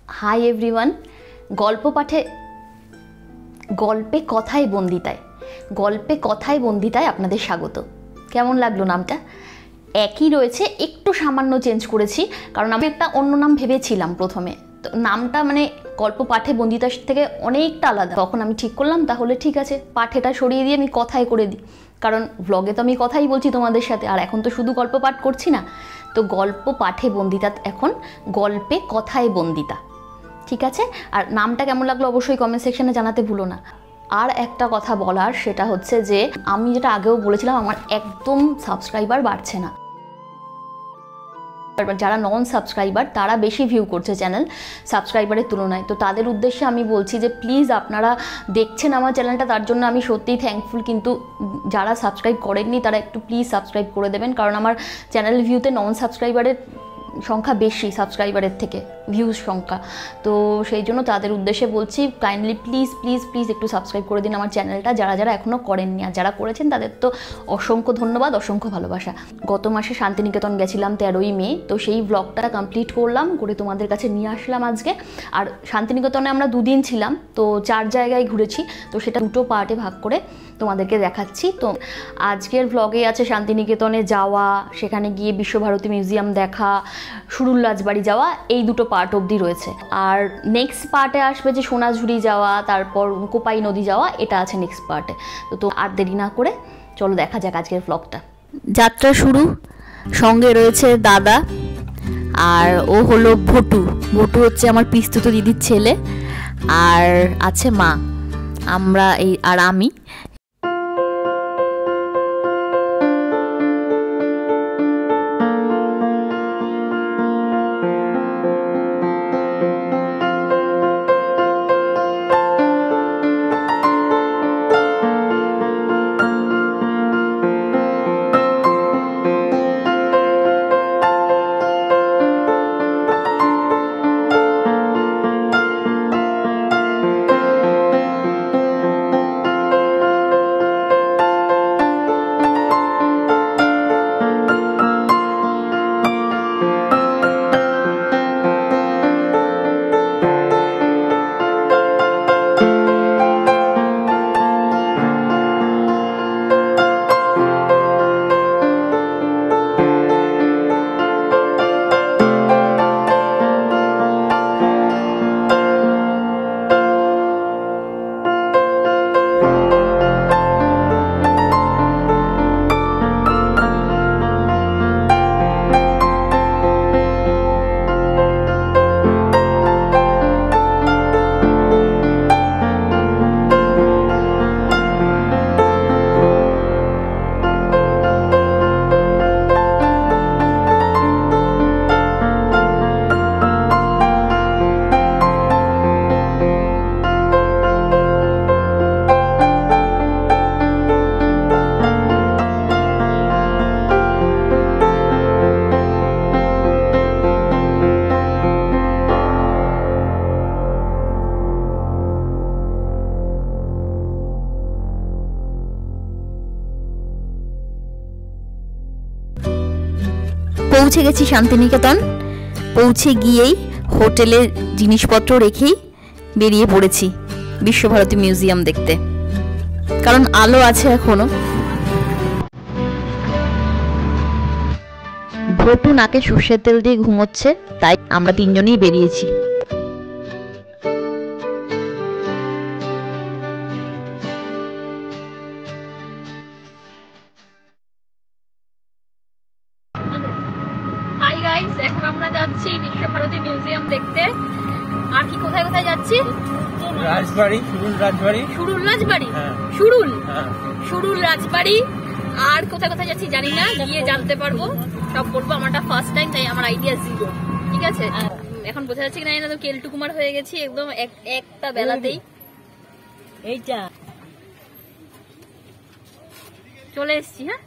Hi everyone, গল্প পাঠে গল্পে কথায় বন্দিতায় আপনাদের স্বাগত। কেমন লাগলো নামটা? একই রয়েছে, একটু সামান্য চেঞ্জ করেছি, কারণ আমি একটা অন্য নাম ভেবেছিলাম প্রথমে। তো নামটা মানে গল্প পাঠে বন্দিতার থেকে অনেকটা আলাদা। তখন আমি ঠিক করলাম তাহলে ঠিক আছে, পাঠেটা সরিয়ে দিয়ে আমি কথায় করে দিই, কারণ ব্লগে তো আমি কথাই বলছি তোমাদের সাথে, আর এখন তো শুধু গল্প পাঠ করছি না। তো গল্প পাঠে বন্দিতা এখন গল্পে কথায় বন্দিতা, ঠিক আছে? আর নামটা কেমন লাগলো অবশ্যই কমেন্ট সেকশনে জানাতে ভুলো না। আর একটা কথা বলার, সেটা হচ্ছে যে আমি যেটা আগেও বলেছিলাম, আমার একদম সাবস্ক্রাইবার বাড়ছে না। যারা নন সাবস্ক্রাইবার তারা বেশি ভিউ করছে চ্যানেল সাবস্ক্রাইবারের তুলনায়। তো তাদের উদ্দেশ্যে আমি বলছি যে প্লিজ আপনারা দেখছেন আমার চ্যানেলটা, তার জন্য আমি সত্যিই থ্যাঙ্কফুল, কিন্তু যারা সাবস্ক্রাইব করেননি তারা একটু প্লিজ সাবস্ক্রাইব করে দেবেন, কারণ আমার চ্যানেল ভিউতে নন সাবস্ক্রাইবারের সংখ্যা বেশি সাবস্ক্রাইবারের থেকে, ভিউজ সংখ্যা। তো সেই জন্য তাদের উদ্দেশ্যে বলছি, কাইন্ডলি প্লিজ প্লিজ প্লিজ একটু সাবস্ক্রাইব করে দিন আমার চ্যানেলটা, যারা যারা এখনও করেননি। আর যারা করেছেন তাদের তো অসংখ্য ধন্যবাদ, অসংখ্য ভালোবাসা। গত মাসে শান্তিনিকেতন গেছিলাম 13ই মে, তো সেই ব্লগটা কমপ্লিট করলাম, করে তোমাদের কাছে নিয়ে আসলাম আজকে। আর শান্তিনিকেতনে আমরা 2 দিন ছিলাম, তো 4 জায়গায় ঘুরেছি, তো সেটা 2টো পার্টে ভাগ করে তোমাদেরকে দেখাচ্ছি। তো আজকের ব্লগে আছে শান্তিনিকেতনে যাওয়া, সেখানে গিয়ে বিশ্বভারতী মিউজিয়াম দেখা, সুরুল রাজবাড়ি যাওয়া, এই 2টো পার্ট অবধি রয়েছে। আর নেক্সট পার্টে আসবে যে সোনাঝুরি যাওয়া, তারপর কোপাই নদী যাওয়া, এটা আছে নেক্সট পার্টে। তো আর দেরি না করে চলো দেখা যাক আজকের ব্লগটা। যাত্রা শুরু, সঙ্গে রয়েছে দাদা, আর ও হলো ভটু। ভটু হচ্ছে আমার পিস্তুত দিদির ছেলে, আর আছে মা, আমরা এই আর আমি। পৌঁছে গেছি শান্তিনিকেতন। পৌঁছে গিয়েই হোটেলে জিনিসপত্র রেখেই বেরিয়ে পড়েছি বিশ্বভারতী মিউজিয়াম দেখতে, কারণ আলো আছে এখনো। ভটু নাকে সর্ষের তেল দিয়ে ঘুমোচ্ছে, তাই আমরা 3 জনেই বেরিয়েছি। এখন আমরা যাচ্ছি বিশ্বভারতী মিউজিয়াম দেখতে। আর কি কোথায় কোথায় যাচ্ছি? রাজবাড়ি, সুরুল রাজবাড়ি, সুরুল রাজবাড়ি, সুরুল রাজবাড়ি। আর কোথায় কোথায় যাচ্ছি জানি না, গিয়ে জানতে পারবো, সব বলবো। আমারটা ফার্স্ট টাইম, তাই আমার আইডিয়া জিরো, ঠিক আছে? এখন বোঝা যাচ্ছে কিনা না, তো কেলটু কুমার হয়ে গেছি একদম একটা বেলাতেই। এইটা চলে এসছি। হ্যাঁ,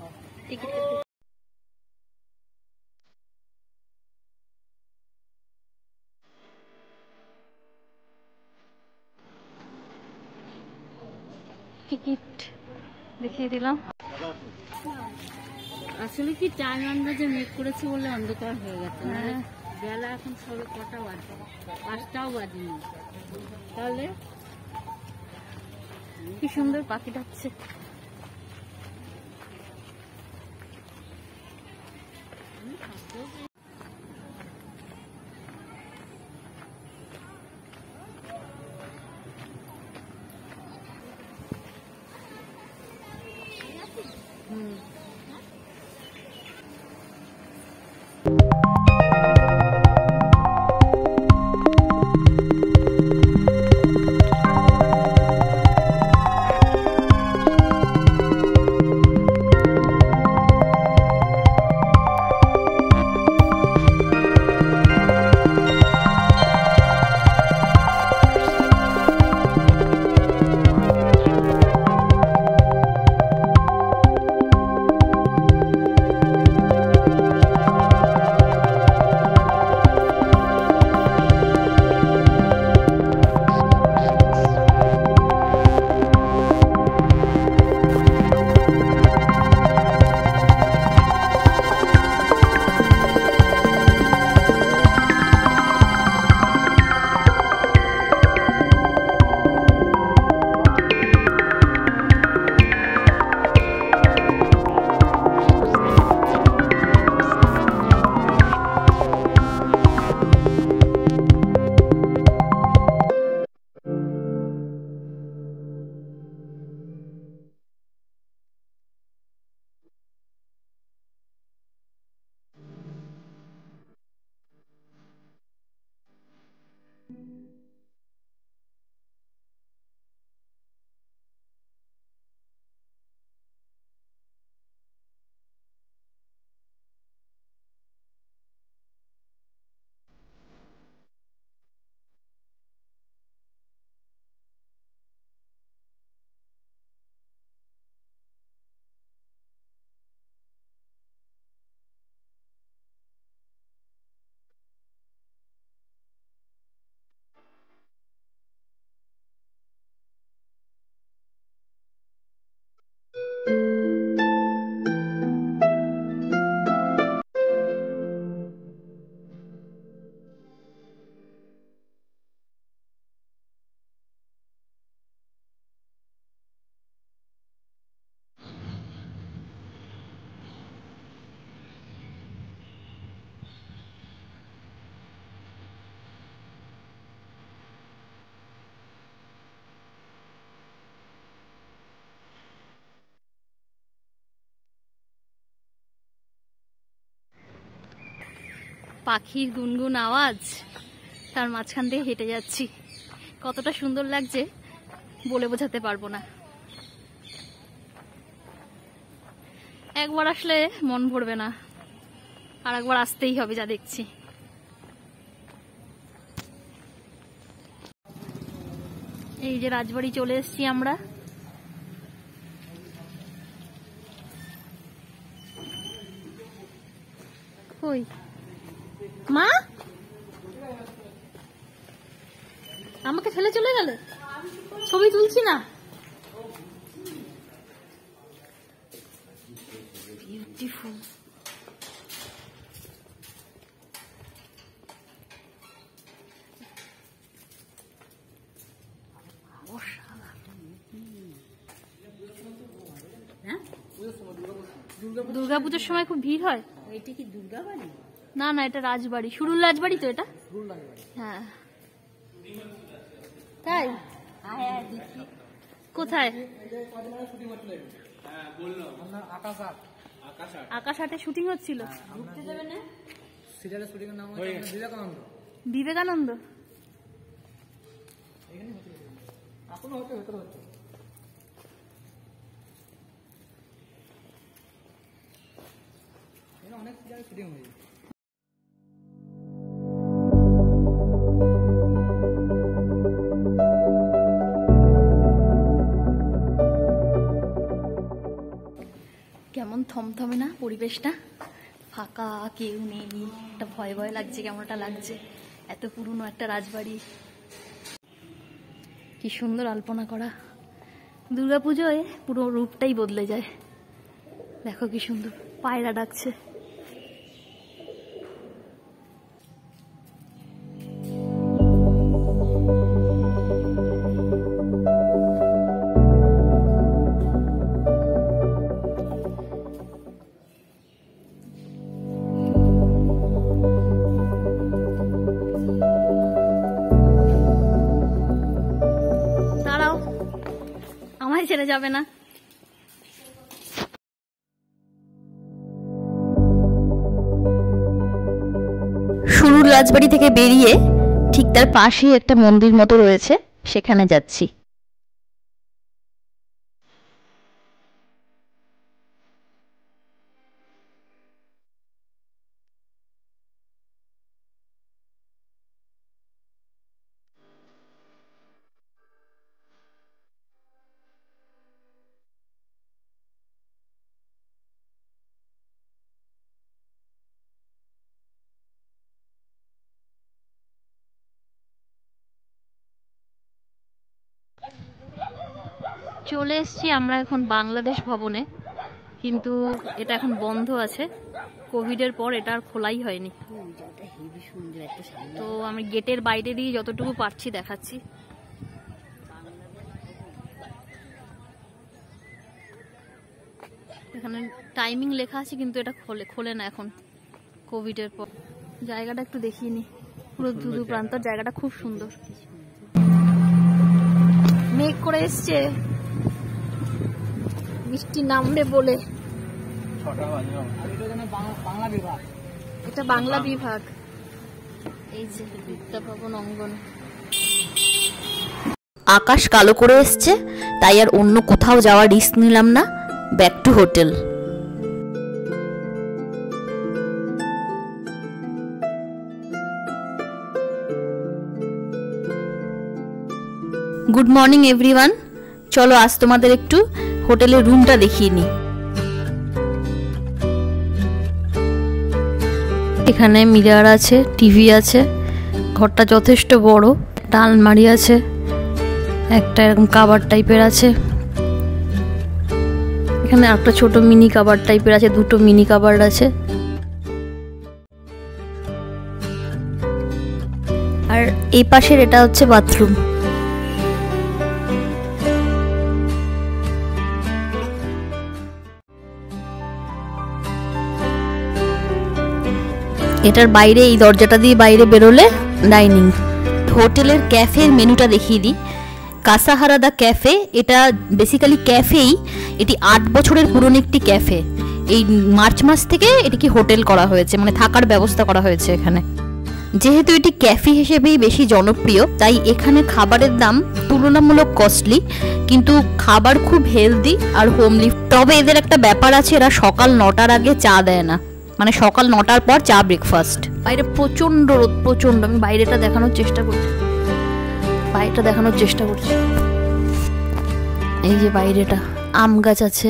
টিকিট দেখিয়ে দিলাম। আসলে কি টাইম আমরা যে মেক করেছি বলে অন্ধকার হয়ে গেছে। বেলা এখন সবে কটা বাজে, 5টাও বাজেনি। তাহলে কি সুন্দর পাখি ডাকছে। পাখির গুনগুন আওয়াজ, তার মাঝখান দিয়ে হেঁটে যাচ্ছি, কতটা সুন্দর লাগছে বলে বোঝাতে পারবো না। একবার আসলে মন ভরবে না, আর একবার আসতেই হবে যা দেখছি। এই যে রাজবাড়ি চলে এসেছি আমরা। কই মা, আমাকে ফেলে চলে গেলে? ছবি তুলছি না। বিউটিফুল। দুর্গাপুজোর সময় খুব ভিড় হয়। এটা কি দুর্গা বাড়ি? না না, এটা রাজবাড়ি, সুরুল রাজবাড়ি তো এটা। হ্যাঁ তাই? কোথায়? আকাশ আটে শুটিং হচ্ছিল। বিবেকানন্দ। অনেক জায়গায় শুটিং হয়েছে। কেমন থমথমে না পরিবেশটা, ফাঁকা, কেউ নেই, একটা ভয় ভয় লাগছে, কেমনটা লাগছে। এত পুরনো একটা রাজবাড়ি, কি সুন্দর আলপনা করা। দুর্গাপুজোয় পুরো রূপটাই বদলে যায়। দেখো কি সুন্দর, পায়রা ডাকছে। ছেড়ে যাবে না। শুরুর রাজবাড়ি থেকে বেরিয়ে ঠিক তার পাশেই একটা মন্দির মতো রয়েছে, সেখানে যাচ্ছি। চলে এসেছি আমরা এখন বাংলাদেশ ভবনে, কিন্তু এটা এখন বন্ধ আছে। কোভিডের পর এটা আর খোলাই হয়নি। তো আমি গেটের বাইরে দিয়ে যতটুকু পারছি দেখাচ্ছি। এখানে টাইমিং লেখা আছে, কিন্তু এটা খোলে না এখন কোভিডের পর। জায়গাটা একটু দেখিয়ে নি, পুরো দুদু প্রান্তর জায়গাটা খুব সুন্দর। মেঘ করে এসছে, বৃষ্টি নামবে বলে। এটা বাংলা বিভাগ। এই যে বিদ্যা ভবন অঙ্গন। আকাশ কালো করে এসছে, তাই আর অন্য কোথাও যাওয়ার রিস্ক নিলাম না। Back to hotel. Good morning everyone. চলো আজ তোমাদের একটু হোটেলের রুমটা দেখিয়ে নিই। এখানে মিরার আছে, টিভি আছে, ঘরটা যথেষ্ট বড়। একটা আলমারি আছে, একটা এরকম কাভার টাইপের আছে। এখানে একটা ছোট মিনি কাভার টাইপের আছে, দুটো মিনি কাভার আছে। আর এই পাশের এটা হচ্ছে বাথরুম। এটার বাইরে এই দরজাটা দিয়ে বাইরে বেরোলে ডাইনিং। হোটেলের ক্যাফের মেনুটা দেখিয়ে দিই। কাসাহারা দা ক্যাফে, এটা বেসিক্যালি ক্যাফেই। এটি 8 বছরের পুরনো একটি ক্যাফে। এই মার্চ মাস থেকে এটিকে হোটেল করা হয়েছে, মানে থাকার ব্যবস্থা করা হয়েছে এখানে। যেহেতু এটি ক্যাফে হিসেবেই বেশি জনপ্রিয়, তাই এখানে খাবারের দাম তুলনামূলক কস্টলি, কিন্তু খাবার খুব হেলদি আর হোমলি। তবে এদের একটা ব্যাপার আছে, এরা সকাল 9টার আগে চা দেয় না, মানে সকাল 9টার পর চা ব্রেকফাস্ট। বাইরে প্রচন্ড রোদ, প্রচন্ড। আমি বাইরেটা দেখানোর চেষ্টা করছি, এই যে বাইরেটা আম গাছ আছে,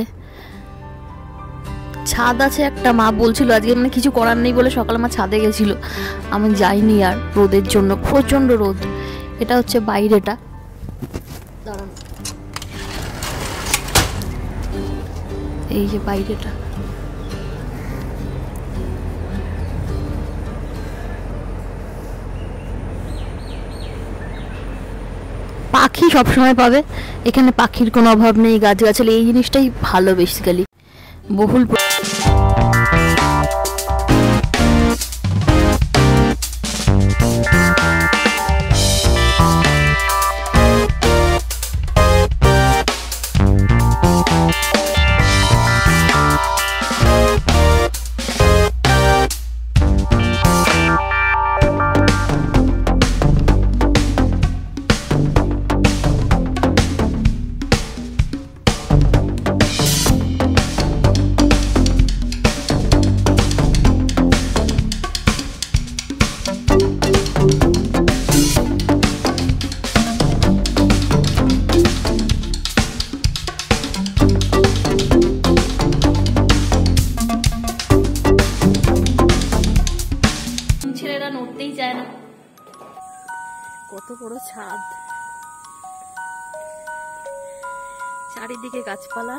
ছাদ আছে একটা। মা বলছিল আজকে মানে কিছু করার নেই বলে সকালে মা ছাদে গেছিল, আমি যাইনি আর রোদের জন্য, প্রচন্ড রোদ। এটা হচ্ছে বাইরেটা। দাঁড়ান, এই যে বাইরেটা। পাখি সবসময় পাবে এখানে, পাখির কোনো অভাব নেই। গাছগাছালি এই জিনিসটাই ভালো বেসিক্যালি। বহুল নড়তেই চায় না। কত বড় ছাদ, চারিদিকে গাছপালা।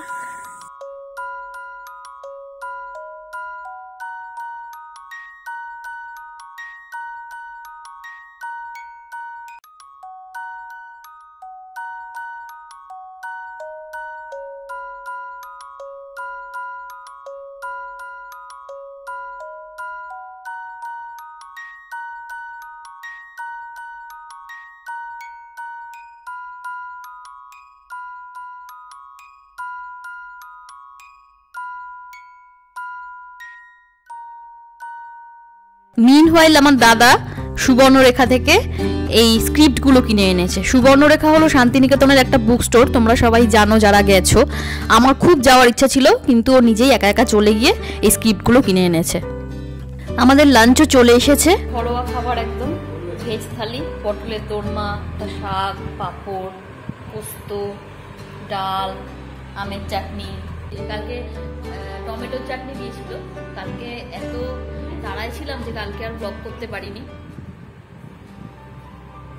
মিনহোয়াইল আমার দাদা সুবর্ণরেখা থেকে এই স্ক্রিপ্টগুলো কিনে এনেছে। সুবর্ণরেখা হলো শান্তিনিকেতনের একটা বুক স্টোর, তোমরা সবাই জানো যারা গেছো। আমার খুব যাওয়ার ইচ্ছা ছিল, কিন্তু ও নিজেই একা একা চলে গিয়ে এই স্ক্রিপ্টগুলো কিনে এনেছে। আমাদের লাঞ্চও চলে এসেছে, ঘরোয়া খাবার একদম ভেজ থালি, পটলের দোরমা, শাক, পাঁপড়, পোস্ত, ডাল, আমের চাটনি। কালকে টমেটোর চাটনি দিয়েছিল। কালকে এত তাড়ায় ছিলাম যে কালকে আর ব্লগ করতে পারিনি।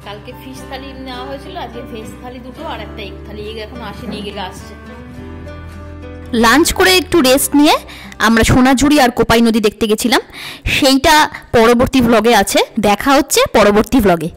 কালকে ফিশ থালি নেওয়া হয়েছিল, আজকে ভেজ থালি দুটো আর একটা এগ থালি। এগ এখন আসেনি, এগ আসছে। লাঞ্চ করে একটু রেস্ট নিয়ে আমরা সোনাঝুরি আর কোপাই নদী দেখতে গেছিলাম। সেইটা পরবর্তী ভ্লগে আছে, দেখা হচ্ছে পরবর্তী ভ্লগে।